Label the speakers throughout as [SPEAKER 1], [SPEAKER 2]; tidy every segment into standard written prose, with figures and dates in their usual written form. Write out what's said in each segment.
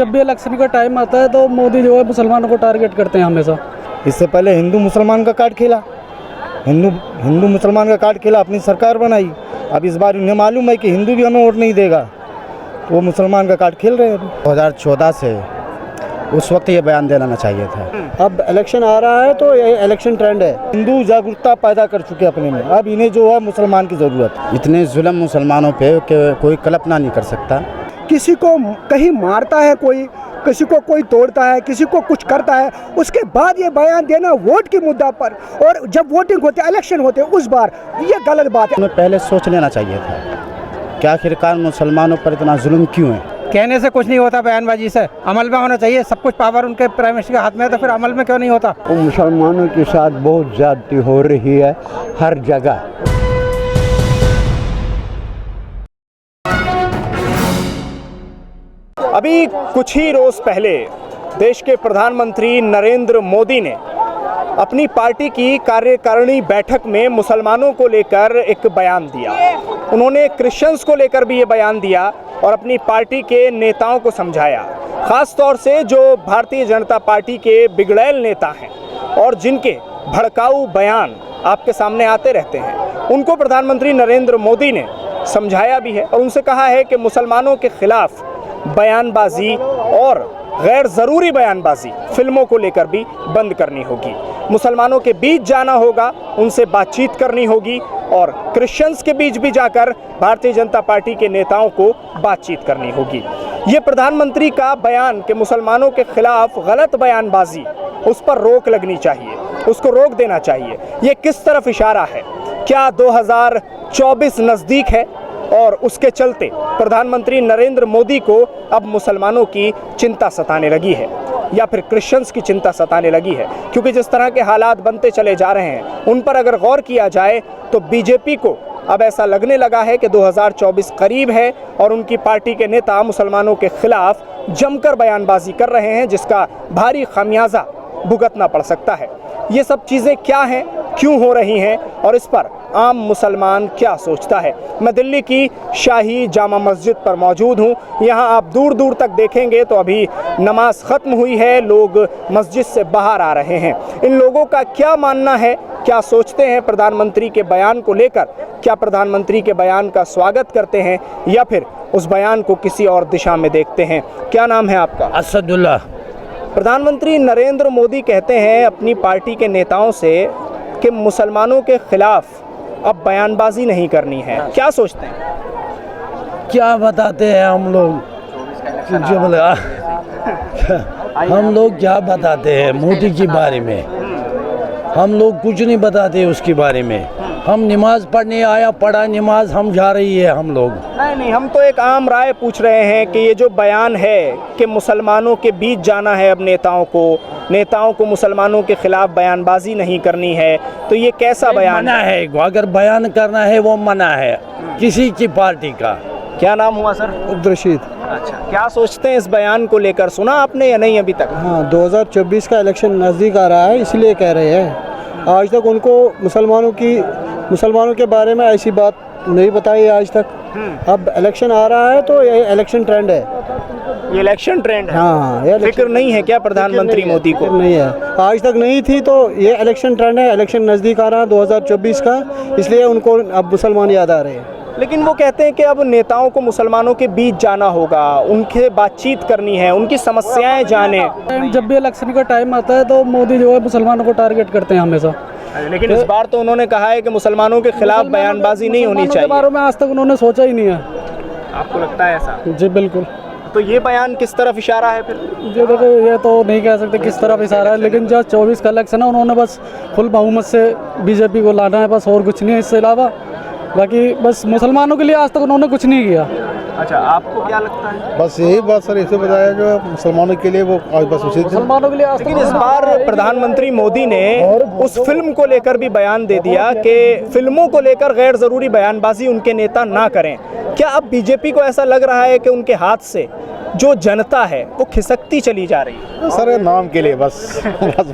[SPEAKER 1] जब भी इलेक्शन का टाइम आता है तो मोदी जो है मुसलमानों को टारगेट करते हैं हमेशा।
[SPEAKER 2] इससे पहले हिंदू मुसलमान का कार्ड खेला, हिंदू मुसलमान का कार्ड खेला, अपनी सरकार बनाई। अब इस बार उन्हें मालूम है कि हिंदू भी हमें वोट नहीं देगा, तो वो मुसलमान का कार्ड खेल रहे हैं। 2014 से उस वक्त ये बयान देना चाहिए था।
[SPEAKER 3] अब इलेक्शन आ रहा है तो ये इलेक्शन ट्रेंड है।
[SPEAKER 2] हिंदू जागरूकता पैदा कर चुके अपने में, अब इन्हें जो है मुसलमान की ज़रूरत है।
[SPEAKER 4] इतने जुल्म मुसलमानों पे कि कोई कल्पना नहीं कर सकता।
[SPEAKER 3] किसी को कहीं मारता है, कोई किसी को कोई तोड़ता है, किसी को कुछ करता है, उसके बाद ये बयान देना वोट के मुद्दा पर, और जब वोटिंग होती है, इलेक्शन होते हैं, उस बार ये गलत बात है।
[SPEAKER 4] हमें पहले सोच लेना चाहिए था कि आखिरकार मुसलमानों पर इतना जुल्म क्यों है।
[SPEAKER 5] कहने से कुछ नहीं होता, बयानबाजी से अमल में होना चाहिए। सब कुछ पावर उनके प्राइम मिनिस्टर के हाथ में है, तो फिर अमल में क्यों नहीं होता।
[SPEAKER 6] मुसलमानों के साथ बहुत ज्यादती हो रही है हर जगह।
[SPEAKER 7] अभी कुछ ही रोज पहले देश के प्रधानमंत्री नरेंद्र मोदी ने अपनी पार्टी की कार्यकारिणी बैठक में मुसलमानों को लेकर एक बयान दिया। उन्होंने क्रिश्चियंस को लेकर भी ये बयान दिया और अपनी पार्टी के नेताओं को समझाया, ख़ास तौर से जो भारतीय जनता पार्टी के बिगड़ैल नेता हैं और जिनके भड़काऊ बयान आपके सामने आते रहते हैं, उनको प्रधानमंत्री नरेंद्र मोदी ने समझाया भी है और उनसे कहा है कि मुसलमानों के खिलाफ बयानबाजी और गैर ज़रूरी बयानबाजी फिल्मों को लेकर भी बंद करनी होगी। मुसलमानों के बीच जाना होगा, उनसे बातचीत करनी होगी और क्रिश्चियंस के बीच भी जाकर भारतीय जनता पार्टी के नेताओं को बातचीत करनी होगी। ये प्रधानमंत्री का बयान कि मुसलमानों के खिलाफ गलत बयानबाजी, उस पर रोक लगनी चाहिए, उसको रोक देना चाहिए। ये किस तरफ इशारा है? क्या 2024 नज़दीक है और उसके चलते प्रधानमंत्री नरेंद्र मोदी को अब मुसलमानों की चिंता सताने लगी है या फिर क्रिश्चियंस की चिंता सताने लगी है? क्योंकि जिस तरह के हालात बनते चले जा रहे हैं उन पर अगर गौर किया जाए तो बीजेपी को अब ऐसा लगने लगा है कि 2024 करीब है और उनकी पार्टी के नेता मुसलमानों के खिलाफ जमकर बयानबाजी कर रहे हैं, जिसका भारी खामियाजा भुगतना पड़ सकता है। ये सब चीज़ें क्या हैं, क्यों हो रही हैं और इस पर आम मुसलमान क्या सोचता है? मैं दिल्ली की शाही जामा मस्जिद पर मौजूद हूँ। यहाँ आप दूर दूर तक देखेंगे तो अभी नमाज ख़त्म हुई है, लोग मस्जिद से बाहर आ रहे हैं। इन लोगों का क्या मानना है, क्या सोचते हैं प्रधानमंत्री के बयान को लेकर? क्या प्रधानमंत्री के बयान का स्वागत करते हैं या फिर उस बयान को किसी और दिशा में देखते हैं? क्या नाम है आपका?
[SPEAKER 4] असदुल्ला।
[SPEAKER 7] प्रधानमंत्री नरेंद्र मोदी कहते हैं अपनी पार्टी के नेताओं से कि मुसलमानों के खिलाफ अब बयानबाजी नहीं करनी है। क्या सोचते हैं?
[SPEAKER 8] क्या बताते हैं हम लोग, हम लोग क्या बताते हैं मोदी के बारे में? हम लोग कुछ नहीं बताते उसके बारे में। हम नमाज पढ़ने आया, पढ़ा नमाज, हम जा रही है हम लोग।
[SPEAKER 7] नहीं, हम तो एक आम राय पूछ रहे हैं कि ये जो बयान है कि मुसलमानों के बीच जाना है अब नेताओं को मुसलमानों के खिलाफ बयानबाजी नहीं करनी है, तो ये कैसा बयान
[SPEAKER 8] मना है? अगर बयान करना है वो मना है किसी की पार्टी का।
[SPEAKER 7] क्या नाम हुआ सर?
[SPEAKER 3] अब्दुलरशीद।
[SPEAKER 7] अच्छा, क्या सोचते हैं इस बयान को लेकर? सुना आपने या नहीं अभी तक?
[SPEAKER 3] हाँ, 2024 का इलेक्शन नज़दीक आ रहा है, इसलिए कह रहे हैं। आज तक उनको मुसलमानों के बारे में ऐसी बात नहीं बताई आज तक। अब इलेक्शन आ रहा है तो ये इलेक्शन ट्रेंड है।
[SPEAKER 7] ये इलेक्शन ट्रेंड है?
[SPEAKER 3] हाँ, ये
[SPEAKER 7] फिक्र नहीं है क्या प्रधानमंत्री मोदी को?
[SPEAKER 3] नहीं है, आज तक नहीं थी, तो ये इलेक्शन ट्रेंड है। इलेक्शन नज़दीक आ रहा है 2024 का, इसलिए उनको अब मुसलमान याद आ रहे हैं।
[SPEAKER 7] लेकिन वो कहते हैं कि अब नेताओं को मुसलमानों के बीच जाना होगा, उनसे बातचीत करनी है, उनकी समस्याएं जाने।
[SPEAKER 1] जब भी इलेक्शन का टाइम आता है तो मोदी जो है मुसलमानों को टारगेट करते हैं हमेशा।
[SPEAKER 7] लेकिन इस बार तो उन्होंने कहा है कि मुसलमानों के खिलाफ बयानबाजी नहीं होनी चाहिए।
[SPEAKER 1] बारे में आज तक उन्होंने सोचा ही नहीं है।
[SPEAKER 7] आपको लगता है ऐसा?
[SPEAKER 1] जी बिल्कुल।
[SPEAKER 7] तो ये बयान किस तरफ इशारा है फिर?
[SPEAKER 1] जी देखो, ये तो नहीं कह सकते किस तरफ इशारा है, लेकिन जो 24 का इलेक्शन है उन्होंने बस फुल बहुमत से बीजेपी को लाना है, बस और कुछ नहीं है इससे अलावा। बाकी बस मुसलमानों के लिए आज तक उन्होंने कुछ नहीं किया।
[SPEAKER 7] अच्छा, आपको क्या लगता है?
[SPEAKER 2] बस यही बात सर, इसे बताया जो मुसलमानों के लिए वो आज बस उसी
[SPEAKER 1] मुसलमानों के लिए।
[SPEAKER 7] लेकिन इस बार प्रधानमंत्री मोदी ने उस फिल्म को लेकर भी बयान दे दिया कि फिल्मों को लेकर गैर ज़रूरी बयानबाजी उनके नेता ना करें। क्या अब बीजेपी को ऐसा लग रहा है कि उनके हाथ से जो जनता है वो खिसकती चली जा रही है?
[SPEAKER 2] सर नाम के लिए बस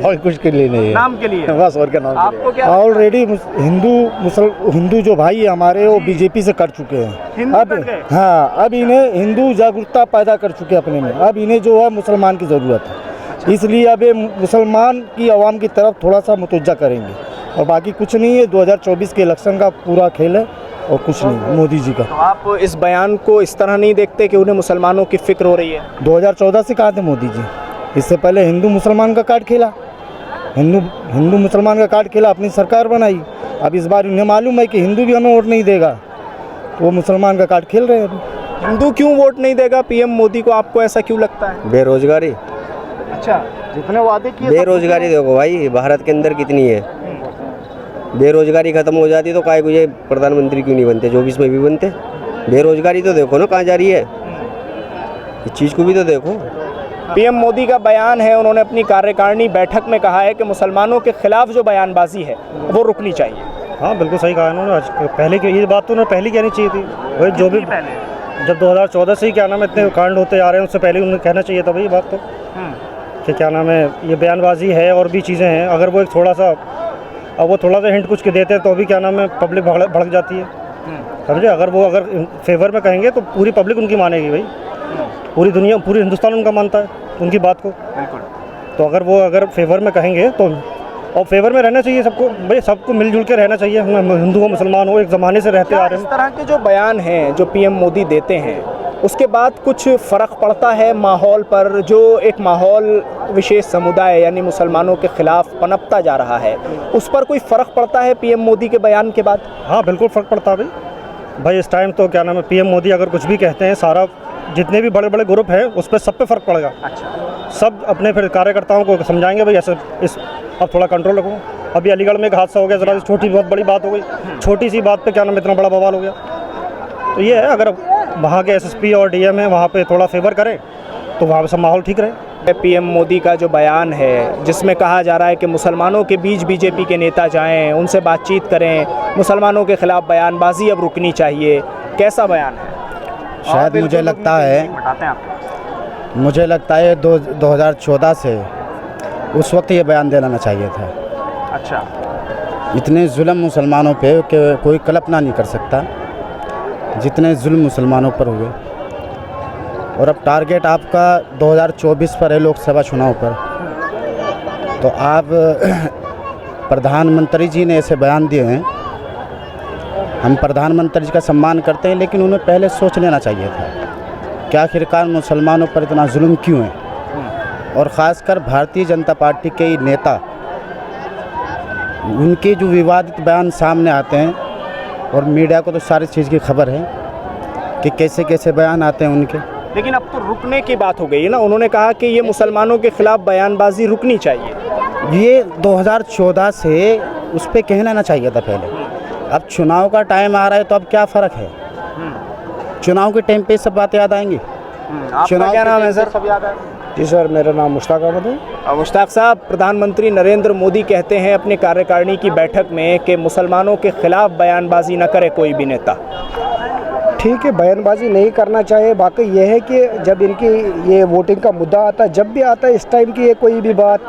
[SPEAKER 2] और कुछ के लिए नहीं है।
[SPEAKER 7] नाम के लिए
[SPEAKER 2] बस, और क्या नाम के लिए।
[SPEAKER 7] आपको क्या?
[SPEAKER 2] ऑलरेडी हिंदू जो भाई हमारे वो बीजेपी से कर चुके हैं।
[SPEAKER 7] हिंदू
[SPEAKER 2] अब
[SPEAKER 7] कर गए?
[SPEAKER 2] हाँ, अब इन्हें हिंदू जागरूकता पैदा कर चुके अपने में। अब इन्हें जो है मुसलमान की ज़रूरत है, इसलिए अब ये मुसलमान की आवाम की तरफ थोड़ा सा मुतवज्जा करेंगे और बाकी कुछ नहीं है। 2024 के इलेक्शन का पूरा खेल है और कुछ नहीं मोदी जी का।
[SPEAKER 7] तो आप इस बयान को इस तरह नहीं देखते कि उन्हें मुसलमानों की फिक्र हो रही है?
[SPEAKER 2] 2014 से कहा थे मोदी जी, इससे पहले हिंदू मुसलमान का कार्ड खेला, हिंदू मुसलमान का कार्ड खेला, अपनी सरकार बनाई। अब इस बार उन्हें मालूम है कि हिंदू भी हमें वोट नहीं देगा, तो वो मुसलमान का कार्ड खेल रहे हैं अभी।
[SPEAKER 7] हिंदू क्यों वोट नहीं देगा पीएम मोदी को, आपको ऐसा क्यों लगता है?
[SPEAKER 9] बेरोजगारी।
[SPEAKER 7] अच्छा, जितने वादे किए
[SPEAKER 9] बेरोजगारी देखो भाई भारत के अंदर कितनी है। बेरोजगारी खत्म हो जाती तो काय को ये प्रधानमंत्री क्यों नहीं बनते, 24 में भी बनते। बेरोजगारी तो देखो ना कहाँ जा रही है, इस चीज़ को भी तो देखो।
[SPEAKER 7] पीएम मोदी का बयान है, उन्होंने अपनी कार्यकारिणी बैठक में कहा है कि मुसलमानों के खिलाफ जो बयानबाजी है वो रुकनी चाहिए।
[SPEAKER 10] हाँ बिल्कुल सही कहा इन्होंने। आज पहले की ये बात तो उन्होंने पहले कहनी चाहिए थी भाई, जो भी जब 2014 से ही क्या नाम है इतने कांड होते आ रहे हैं, उससे पहले उन्हें कहना चाहिए था भाई ये बात तो कि क्या नाम है ये बयानबाजी है और भी चीज़ें हैं। अगर वो एक थोड़ा सा अब वो थोड़ा सा हिंट कुछ के देते हैं तो भी क्या नाम है पब्लिक भड़क जाती है, समझे। अगर फेवर में कहेंगे तो पूरी पब्लिक उनकी मानेगी भाई, पूरी दुनिया पूरी हिंदुस्तान उनका मानता है उनकी बात को। तो अगर फेवर में कहेंगे तो और फेवर में रहना चाहिए सबको भाई, सबको मिलजुल के रहना चाहिए, हिंदू हो मुसलमान हो, एक ज़माने से रहते आ रहे हैं।
[SPEAKER 7] इस तरह के जो बयान हैं जो पीएम मोदी देते हैं उसके बाद कुछ फ़र्क पड़ता है माहौल पर, जो एक माहौल विशेष समुदाय यानी मुसलमानों के खिलाफ पनपता जा रहा है, उस पर कोई फ़र्क पड़ता है पीएम मोदी के बयान के बाद?
[SPEAKER 10] हाँ बिल्कुल फ़र्क पड़ता है भाई इस टाइम तो क्या नाम है पीएम मोदी अगर कुछ भी कहते हैं, सारा जितने भी बड़े बड़े ग्रुप हैं उस पर सब पे फ़र्क पड़ेगा।
[SPEAKER 7] अच्छा,
[SPEAKER 10] सब अपने फिर कार्यकर्ताओं को समझाएंगे भाई ऐसे अब थोड़ा कंट्रोल रखो। अभी अलीगढ़ में एक हादसा हो गया, ज़रा छोटी बहुत बड़ी बात हो गई, छोटी सी बात पे क्या नाम इतना बड़ा बवाल हो गया। तो ये है अगर वहाँ के एसएसपी और डीएम है वहाँ पे थोड़ा फेवर करें तो वहाँ पे सब माहौल ठीक रहे।
[SPEAKER 7] पीएम मोदी का जो बयान है जिसमें कहा जा रहा है कि मुसलमानों के बीच बीजेपी के नेता जाएं, उनसे बातचीत करें, मुसलमानों के खिलाफ बयानबाजी अब रुकनी चाहिए, कैसा बयान है?
[SPEAKER 4] शायद मुझे लगता है 2014 से उस वक्त ये बयान देना चाहिए था।
[SPEAKER 7] अच्छा,
[SPEAKER 4] इतने जुल्म मुसलमानों पे कि कोई कल्पना नहीं कर सकता जितने जुल्म मुसलमानों पर हुए। और अब टारगेट आपका 2024 पर है लोकसभा चुनाव पर, तो आप प्रधानमंत्री जी ने ऐसे बयान दिए हैं। हम प्रधानमंत्री जी का सम्मान करते हैं लेकिन उन्हें पहले सोच लेना चाहिए था कि आखिरकार मुसलमानों पर इतना जुल्म क्यों है। और ख़ासकर भारतीय जनता पार्टी के नेता, उनके जो विवादित बयान सामने आते हैं और मीडिया को तो सारी चीज़ की खबर है कि कैसे कैसे बयान आते हैं उनके।
[SPEAKER 7] लेकिन अब तो रुकने की बात हो गई है ना, उन्होंने कहा कि ये मुसलमानों के खिलाफ बयानबाजी रुकनी चाहिए।
[SPEAKER 4] ये 2014 से उस पर कहना ना चाहिए था पहले। अब चुनाव का टाइम आ रहा है तो अब क्या फ़र्क है, चुनाव के टाइम पे सब बातें याद आएंगी।
[SPEAKER 7] आपका क्या नाम है सर? सब याद है
[SPEAKER 3] जी सर, मेरा नाम मुश्ताक अहमद है।
[SPEAKER 7] मुश्ताक साहब, प्रधानमंत्री नरेंद्र मोदी कहते हैं अपनी कार्यकारिणी की बैठक में कि मुसलमानों के खिलाफ बयानबाजी न करे कोई भी नेता।
[SPEAKER 3] ठीक है, बयानबाजी नहीं करना चाहिए। बाकी ये है कि जब इनकी ये वोटिंग का मुद्दा आता है, जब भी आता है इस टाइम की ये कोई भी बात,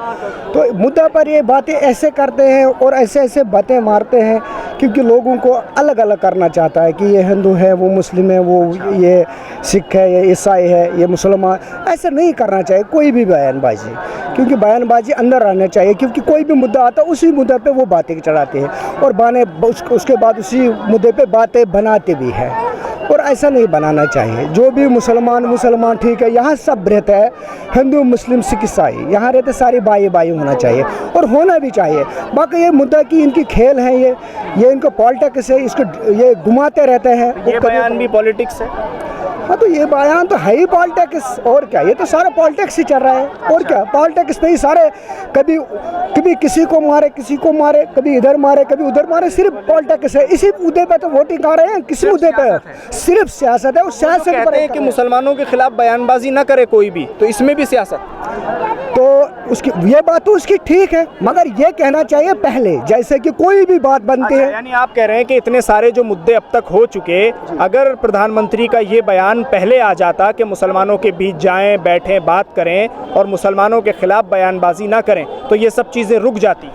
[SPEAKER 3] तो मुद्दा पर ये बातें ऐसे करते हैं और ऐसे ऐसे बातें मारते हैं क्योंकि लोगों को अलग अलग करना चाहता है कि ये हिंदू है, वो मुस्लिम है, वो ये सिख है, ये ईसाई है, ये मुसलमान। ऐसा नहीं करना चाहिए कोई भी बयानबाजी, क्योंकि बयानबाजी अंदर रहना चाहिए। क्योंकि कोई भी मुद्दा आता है उसी मुद्दे पे वो बातें चढ़ाते हैं और उसके बाद उसी मुद्दे पे बातें बनाते भी हैं, और ऐसा नहीं बनाना चाहिए। जो भी मुसलमान ठीक है, यहाँ सब रहते हैं, हिंदू मुस्लिम सिख ईसाई यहाँ रहते, सारे भाई भाई होना चाहिए और होना भी चाहिए। बाकी ये मुद्दा की इनकी खेल है, ये इनको पॉलिटिक्स है, इसको ये घुमाते रहते हैं।
[SPEAKER 7] ये बयान भी पॉलिटिक्स है।
[SPEAKER 3] हाँ, तो ये बयान तो है ही पॉलिटिक्स, और क्या, ये तो सारा पॉलिटिक्स ही चल रहा है। और क्या, पॉलिटिक्स पे ही सारे, कभी किसी को मारे, कभी इधर मारे, कभी उधर मारे, सिर्फ पॉलिटिक्स है। इसी मुद्दे पे तो वोटिंग आ रहे हैं, किसी मुद्दे पे सिर्फ सियासत है। और सियासत
[SPEAKER 7] कहते हैं कि मुसलमानों के खिलाफ बयानबाजी न करे कोई भी, तो इसमें भी सियासत।
[SPEAKER 3] तो उसकी ये बात तो उसकी ठीक है, मगर ये कहना चाहिए पहले, जैसे कि कोई भी बात बनती है।
[SPEAKER 7] यानी आप कह रहे हैं कि इतने सारे जो मुद्दे अब तक हो चुके, अगर प्रधानमंत्री का ये बयान पहले आ जाता कि मुसलमानों के बीच जाएं, बैठें, बात करें और मुसलमानों के खिलाफ बयानबाजी ना करें, तो ये सब चीज़ें रुक जाती।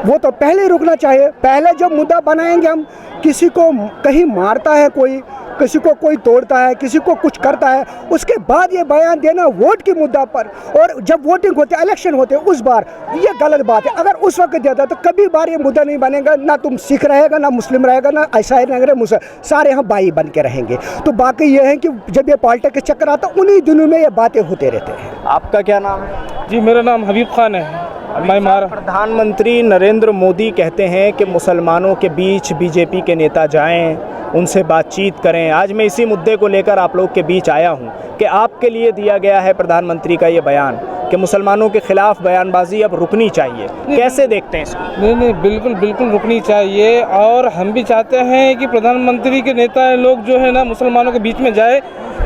[SPEAKER 3] वो तो पहले रुकना चाहिए। पहले जब मुद्दा बनाएंगे हम, किसी को कहीं मारता है कोई, किसी को कोई तोड़ता है, किसी को कुछ करता है, उसके बाद ये बयान देना वोट की मुद्दा पर, और जब वोटिंग होती है, इलेक्शन होते हैं, उस बार ये गलत बात है। अगर उस वक्त देता तो कभी बार ये मुद्दा नहीं बनेगा, ना तुम सिख रहेगा, ना मुस्लिम रहेगा, ना ईसाई रहेगा, सारे यहाँ भाई बन के रहेंगे। तो बाकी ये है कि जब ये पॉलिटिक्स के चक्कर आता उन्हीं दिनों में ये बातें होते रहते हैं।
[SPEAKER 7] आपका क्या नाम है?
[SPEAKER 1] जी मेरा नाम हबीब खान है।
[SPEAKER 7] प्रधानमंत्री नरेंद्र मोदी कहते हैं कि मुसलमानों के बीच बीजेपी के नेता जाएं, उनसे बातचीत करें। आज मैं इसी मुद्दे को लेकर आप लोग के बीच आया हूं कि आपके लिए दिया गया है प्रधानमंत्री का ये बयान कि मुसलमानों के खिलाफ बयानबाजी अब रुकनी चाहिए। कैसे देखते हैं इसको?
[SPEAKER 1] नहीं, बिल्कुल रुकनी चाहिए, और हम भी चाहते हैं कि प्रधानमंत्री के नेता लोग जो है ना मुसलमानों के बीच में जाए,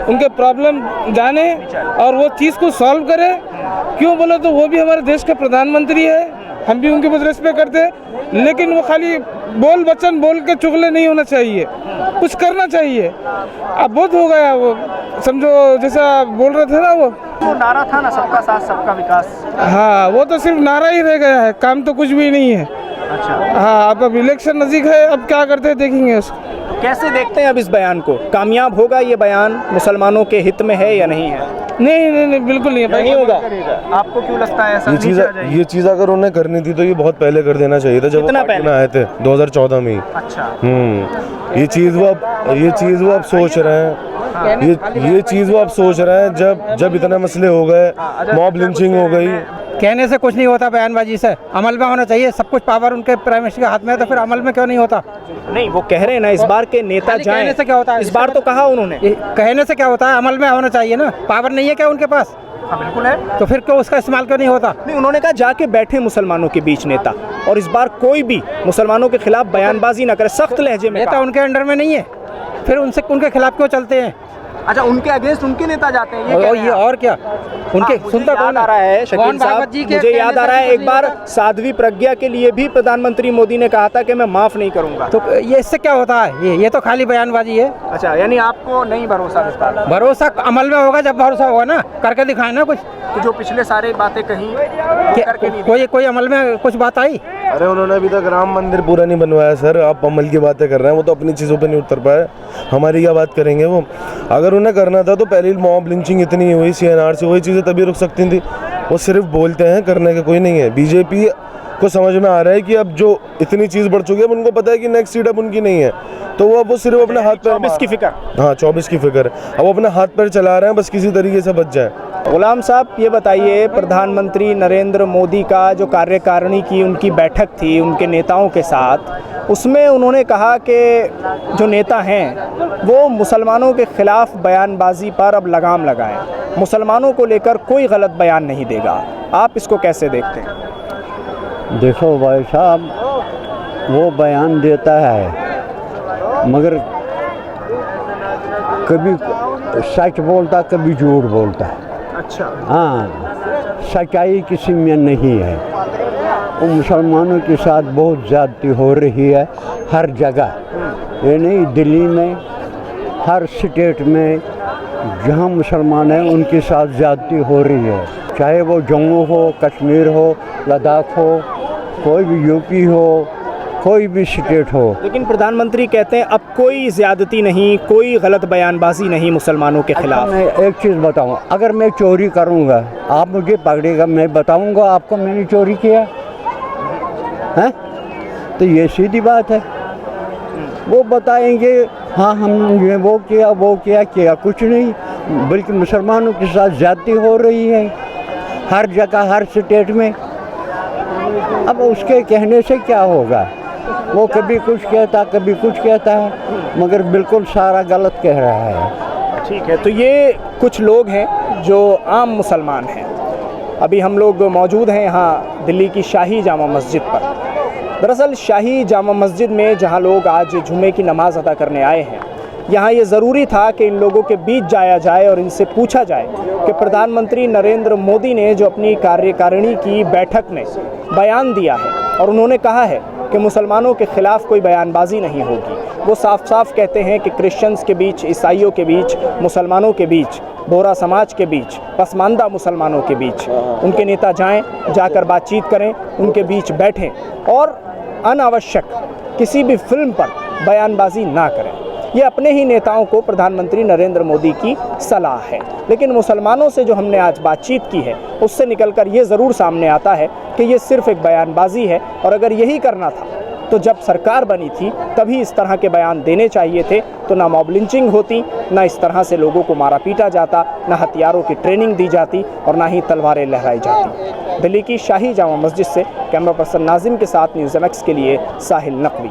[SPEAKER 1] उनके प्रॉब्लम जाने और वो चीज़ को सॉल्व करे। क्यों बोले तो वो भी हमारे देश के प्रधानमंत्री है, हम भी उनकी बहुत रिस्पेक्ट करते हैं, लेकिन वो खाली बोल वचन बोल के चुगले नहीं होना चाहिए, कुछ करना चाहिए। अब बहुत हो गया वो, समझो जैसा बोल रहे थे ना वो
[SPEAKER 7] नारा था ना, सबका साथ सबका विकास।
[SPEAKER 1] हाँ, वो तो सिर्फ नारा ही रह गया है, काम तो कुछ भी नहीं है।
[SPEAKER 7] अच्छा,
[SPEAKER 1] हाँ, अब इलेक्शन नज़दीक है, अब क्या करते हैं देखेंगे उसको।
[SPEAKER 7] तो कैसे देखते हैं अब इस बयान को? कामयाब होगा ये बयान? मुसलमानों के हित में है या नहीं है?
[SPEAKER 1] नहीं, बिल्कुल नहीं
[SPEAKER 7] होगा। आपको क्यों लगता है ऐसा?
[SPEAKER 2] ये चीज़ अगर उन्हें करनी थी तो ये बहुत पहले कर देना चाहिए था, जब वो पार्टी में आए थे 2014 में ही।
[SPEAKER 7] अच्छा,
[SPEAKER 2] ये चीज़ वो अब सोच रहे हैं, ये चीज़ वो अब सोच रहे हैं जब इतने मसले हो गए, मॉब लिंचिंग हो गई।
[SPEAKER 5] कहने से कुछ नहीं होता, बयानबाजी से अमल में होना चाहिए। सब कुछ पावर उनके प्राइम मिनिस्टर के हाथ में है, तो फिर अमल में क्यों नहीं होता?
[SPEAKER 7] नहीं, वो कह रहे हैं ना इस बार के नेता जाएं।
[SPEAKER 5] कहने से क्या होता है?
[SPEAKER 7] इस बार तो कहा उन्होंने।
[SPEAKER 5] कहने से क्या होता है? अमल में होना चाहिए ना। पावर नहीं है क्या उनके पास?
[SPEAKER 7] हाँ, बिल्कुल है।
[SPEAKER 5] तो फिर क्यों उसका इस्तेमाल क्यों नहीं होता?
[SPEAKER 7] नहीं, उन्होंने कहा जाके बैठे मुसलमानों के बीच नेता, और इस बार कोई भी मुसलमानों के खिलाफ बयानबाजी ना करे, सख्त लहजे में।
[SPEAKER 5] नेता उनके अंडर में नहीं है, फिर उनके खिलाफ क्यों चलते हैं?
[SPEAKER 7] अच्छा, उनके अगेंस्ट उनके नेता जाते हैं,
[SPEAKER 5] ये और क्या उनके सुनता कौन
[SPEAKER 7] आ रहा है? शकील साहब, मुझे याद आ रहा है एक बार साध्वी प्रज्ञा के लिए भी प्रधानमंत्री मोदी ने कहा था कि मैं माफ नहीं करूंगा।
[SPEAKER 5] तो ये इससे क्या होता है? ये तो खाली बयानबाजी है।
[SPEAKER 7] अच्छा, यानी आपको नहीं भरोसा इस बार?
[SPEAKER 5] भरोसा अमल में होगा जब भरोसा होगा ना, करके दिखाए ना कुछ।
[SPEAKER 7] तो जो पिछले सारे बातें कही करके नहीं,
[SPEAKER 5] कोई अमल में कुछ बात आई?
[SPEAKER 2] अरे उन्होंने अभी तक राम मंदिर पूरा नहीं बनवाया सर, आप अमल की बातें कर रहे हैं। वो तो अपनी चीज़ों पे नहीं उतर पाए, हमारी क्या बात करेंगे वो? अगर उन्हें करना था तो पहले मॉब लिंचिंग इतनी हुई CNR से, वही चीज़ें तभी रुक सकती थी। वो सिर्फ बोलते हैं, करने का कोई नहीं है। बीजेपी को समझ में आ रहा है कि अब जो इतनी चीज़ बढ़ चुकी है, अब उनको पता है कि नेक्स्ट सीट अब उनकी नहीं है, तो वो सिर्फ अपने हाथ पैर
[SPEAKER 7] 24 की फिक्र।
[SPEAKER 2] हाँ, 24 की फिक्र। अब अपने हाथ पैर चला रहे हैं, बस किसी तरीके से बच जाए।
[SPEAKER 7] गुलाम साहब, ये बताइए, प्रधानमंत्री नरेंद्र मोदी का जो कार्यकारिणी की उनकी बैठक थी उनके नेताओं के साथ, उसमें उन्होंने कहा कि जो नेता हैं वो मुसलमानों के खिलाफ बयानबाजी पर अब लगाम लगाएं, मुसलमानों को लेकर कोई गलत बयान नहीं देगा। आप इसको कैसे देखते हैं?
[SPEAKER 6] देखो भाई साहब, वो बयान देता है मगर कभी सच बोलता, कभी झूठ बोलता है।
[SPEAKER 7] अच्छा,
[SPEAKER 6] हाँ, सच्चाई किसी में नहीं है। वो मुसलमानों के साथ बहुत ज़्यादती हो रही है हर जगह, ये नहीं दिल्ली में, हर स्टेट में जहाँ मुसलमान हैं उनके साथ ज़्यादती हो रही है। चाहे वो जम्मू हो, कश्मीर हो, लद्दाख हो, कोई भी यूपी हो, कोई भी स्टेट हो।
[SPEAKER 7] लेकिन प्रधानमंत्री कहते हैं अब कोई ज़्यादती नहीं, कोई गलत बयानबाजी नहीं मुसलमानों के खिलाफ।
[SPEAKER 6] मैं एक चीज़ बताऊँ, अगर मैं चोरी करूँगा, आप मुझे पकड़ेगा, मैं बताऊँगा आपको मैंने चोरी किया है, तो ये सीधी बात है। वो बताएंगे हाँ हमने वो किया कुछ नहीं, बल्कि मुसलमानों के साथ ज़्यादती हो रही है हर जगह, हर स्टेट में। अब उसके कहने से क्या होगा? वो कभी कुछ कहता, कभी कुछ कहता है, मगर बिल्कुल सारा गलत कह रहा है।
[SPEAKER 7] ठीक है, तो ये कुछ लोग हैं जो आम मुसलमान हैं। अभी हम लोग मौजूद हैं यहाँ दिल्ली की शाही जामा मस्जिद पर। दरअसल शाही जामा मस्जिद में जहाँ लोग आज जुम्मे की नमाज़ अदा करने आए हैं, यहाँ ये ज़रूरी था कि इन लोगों के बीच जाया जाए और इनसे पूछा जाए कि प्रधानमंत्री नरेंद्र मोदी ने जो अपनी कार्यकारिणी की बैठक में बयान दिया है और उन्होंने कहा है कि मुसलमानों के ख़िलाफ़ कोई बयानबाजी नहीं होगी। वो साफ साफ कहते हैं कि क्रिश्चियंस के बीच, ईसाइयों के बीच, मुसलमानों के बीच, बोरा समाज के बीच, पसमानदा मुसलमानों के बीच उनके नेता जाएं, जाकर बातचीत करें, उनके बीच बैठें और अनावश्यक किसी भी फिल्म पर बयानबाजी ना करें। ये अपने ही नेताओं को प्रधानमंत्री नरेंद्र मोदी की सलाह है। लेकिन मुसलमानों से जो हमने आज बातचीत की है उससे निकलकर ये ज़रूर सामने आता है कि ये सिर्फ एक बयानबाजी है, और अगर यही करना था तो जब सरकार बनी थी तभी इस तरह के बयान देने चाहिए थे, तो ना मॉब लिंचिंग होती, ना इस तरह से लोगों को मारा पीटा जाता, ना हथियारों की ट्रेनिंग दी जाती और ना ही तलवारें लहराई जाती। दिल्ली की शाही जामा मस्जिद से कैमरा पर्सन नाजिम के साथ न्यूज़ MX के लिए साहिल नकवी।